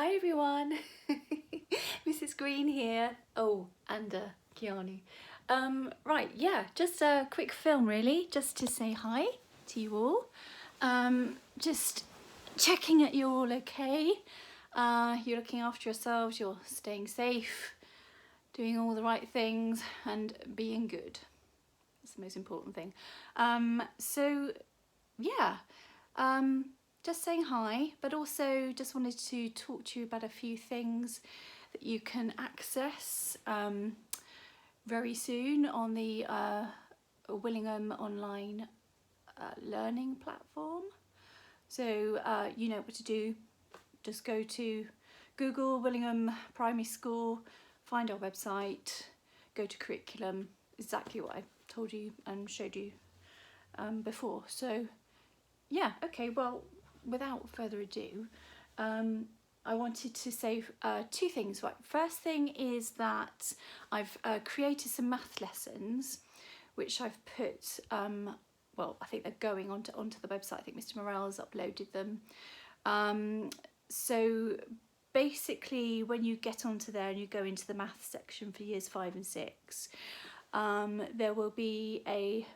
Hi everyone, Mrs. Green here. Oh, and Kiani. Right, yeah, just a quick film really, just to say hi to you all. Just checking that you're all okay. You're looking after yourselves, you're staying safe, doing all the right things and being good. That's the most important thing. Just saying hi, but also just wanted to talk to you about a few things that you can access very soon on the Willingham online learning platform. So you know what to do. Just go to Google Willingham Primary School, find our website, go to curriculum, exactly what I told you and showed you before. So yeah, okay, well, without further ado, I wanted to say two things. Right, first thing is that I've created some math lessons, which I've put, well, I think they're going onto the website. I think Mr. Morell's uploaded them. So basically, when you get onto there and you go into the math section for years 5 and 6, there will be a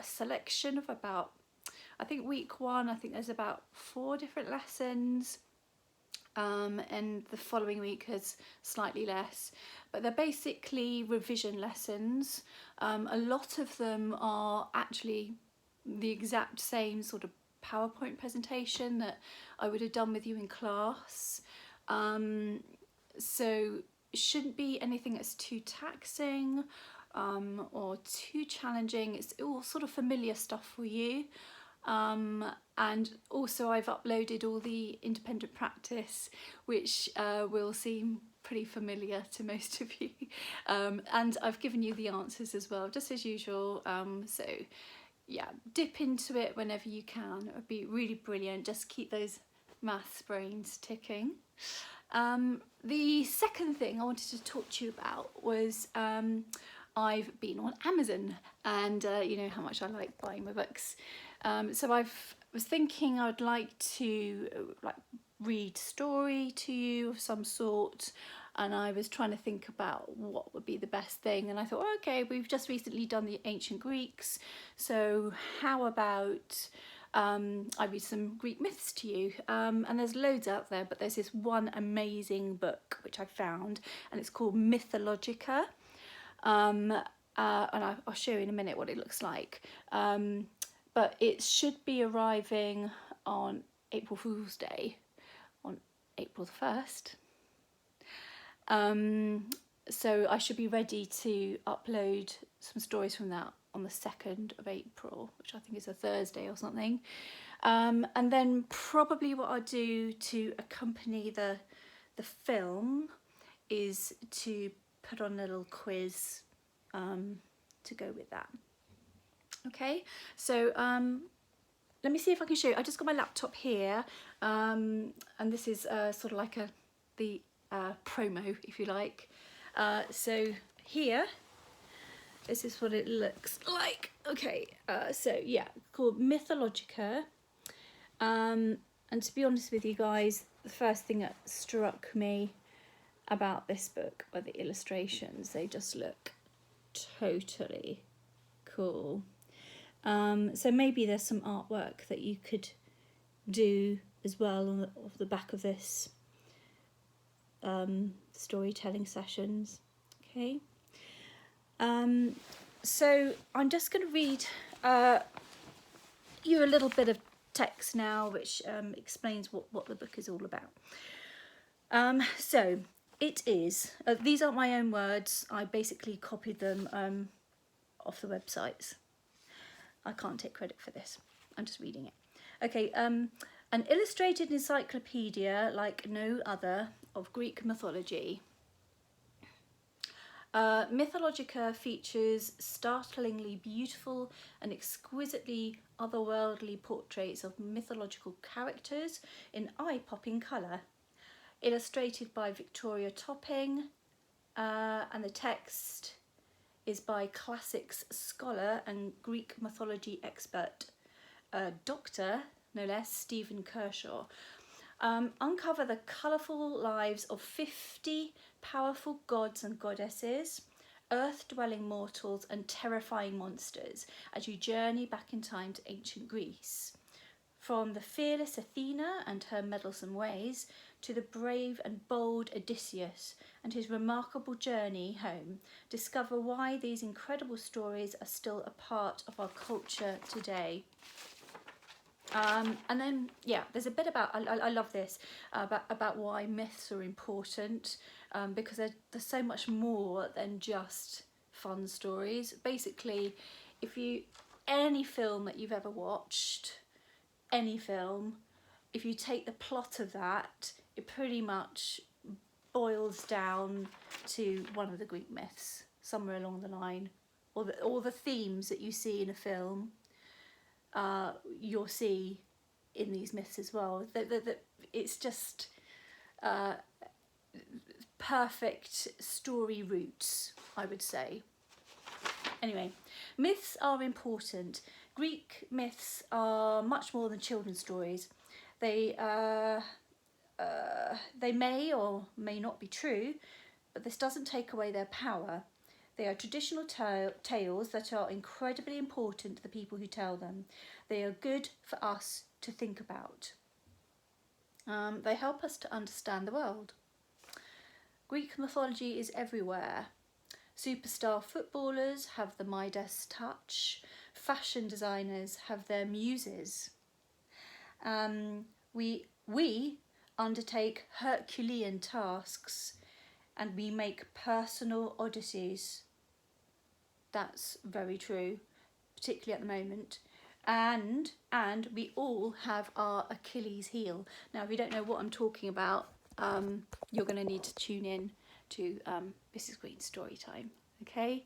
selection of about, I think week 1, I think there's about 4 different lessons, and the following week has slightly less, but they're basically revision lessons. A lot of them are actually the exact same sort of PowerPoint presentation that I would have done with you in class, so it shouldn't be anything that's too taxing or too challenging. It's all sort of familiar stuff for you. And also I've uploaded all the independent practice, which will seem pretty familiar to most of you, and I've given you the answers as well, just as usual. So yeah, dip into it whenever you can. It would be really brilliant. Just keep those maths brains ticking. The second thing I wanted to talk to you about was I've been on Amazon, and you know how much I like buying my books. So I was thinking I'd like to read story to you of some sort, and I was trying to think about what would be the best thing, and I thought, oh, okay, we've just recently done the ancient Greeks, so how about I read some Greek myths to you, and there's loads out there, but there's this one amazing book which I found, and it's called Mythologica, and I'll show you in a minute what it looks like. But it should be arriving on April Fool's Day, on April the 1st. So I should be ready to upload some stories from that on the 2nd of April, which I think is a Thursday or something. And then probably what I'll do to accompany the film is to put on a little quiz to go with that. Okay, so let me see if I can show you. I just got my laptop here, and this is sort of like the promo, if you like. So here, this is what it looks like. Okay, so yeah, called Mythologica. And to be honest with you guys, the first thing that struck me about this book are the illustrations. They just look totally cool. So maybe there's some artwork that you could do as well on off the back of this storytelling sessions. Okay. So I'm just going to read you a little bit of text now, which explains what the book is all about. So it is, these aren't my own words, I basically copied them off the websites. I can't take credit for this, I'm just reading it. Okay, an illustrated encyclopedia like no other of Greek mythology. Mythologica features startlingly beautiful and exquisitely otherworldly portraits of mythological characters in eye-popping colour, illustrated by Victoria Topping, and the text is by classics scholar and Greek mythology expert, Dr. no less Stephen Kershaw. Uncover the colourful lives of 50 powerful gods and goddesses, earth-dwelling mortals and terrifying monsters as you journey back in time to ancient Greece. From the fearless Athena and her meddlesome ways to the brave and bold Odysseus and his remarkable journey home, discover why these incredible stories are still a part of our culture today. And then, yeah, there's a bit about, I love this, about why myths are important, because there's so much more than just fun stories. Basically, any film that you've ever watched, any film, if you take the plot of that, it pretty much boils down to one of the Greek myths, somewhere along the line, or the themes that you see in a film. You'll see in these myths as well. It's just perfect story roots, I would say. Anyway, myths are important. Greek myths are much more than children's stories. They may or may not be true, but this doesn't take away their power. They are traditional tales that are incredibly important to the people who tell them. They are good for us to think about. They help us to understand the world. Greek mythology is everywhere. Superstar footballers have the Midas touch. Fashion designers have their muses. We undertake Herculean tasks and we make personal odysseys. That's very true, particularly at the moment. And we all have our Achilles heel. Now, if you don't know what I'm talking about, you're going to need to tune in to Mrs. Green's story time. Okay,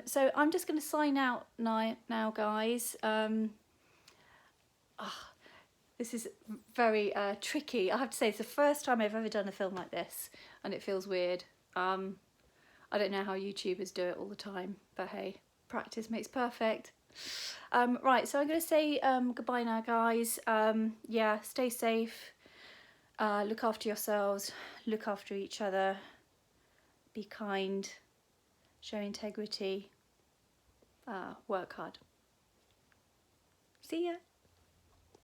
so I'm just going to sign out now, guys. This is very tricky. I have to say, it's the first time I've ever done a film like this, and it feels weird. I don't know how YouTubers do it all the time, but hey, practice makes perfect. Right, so I'm going to say goodbye now, guys. Yeah, stay safe, look after yourselves, look after each other, be kind, show integrity, work hard. See ya.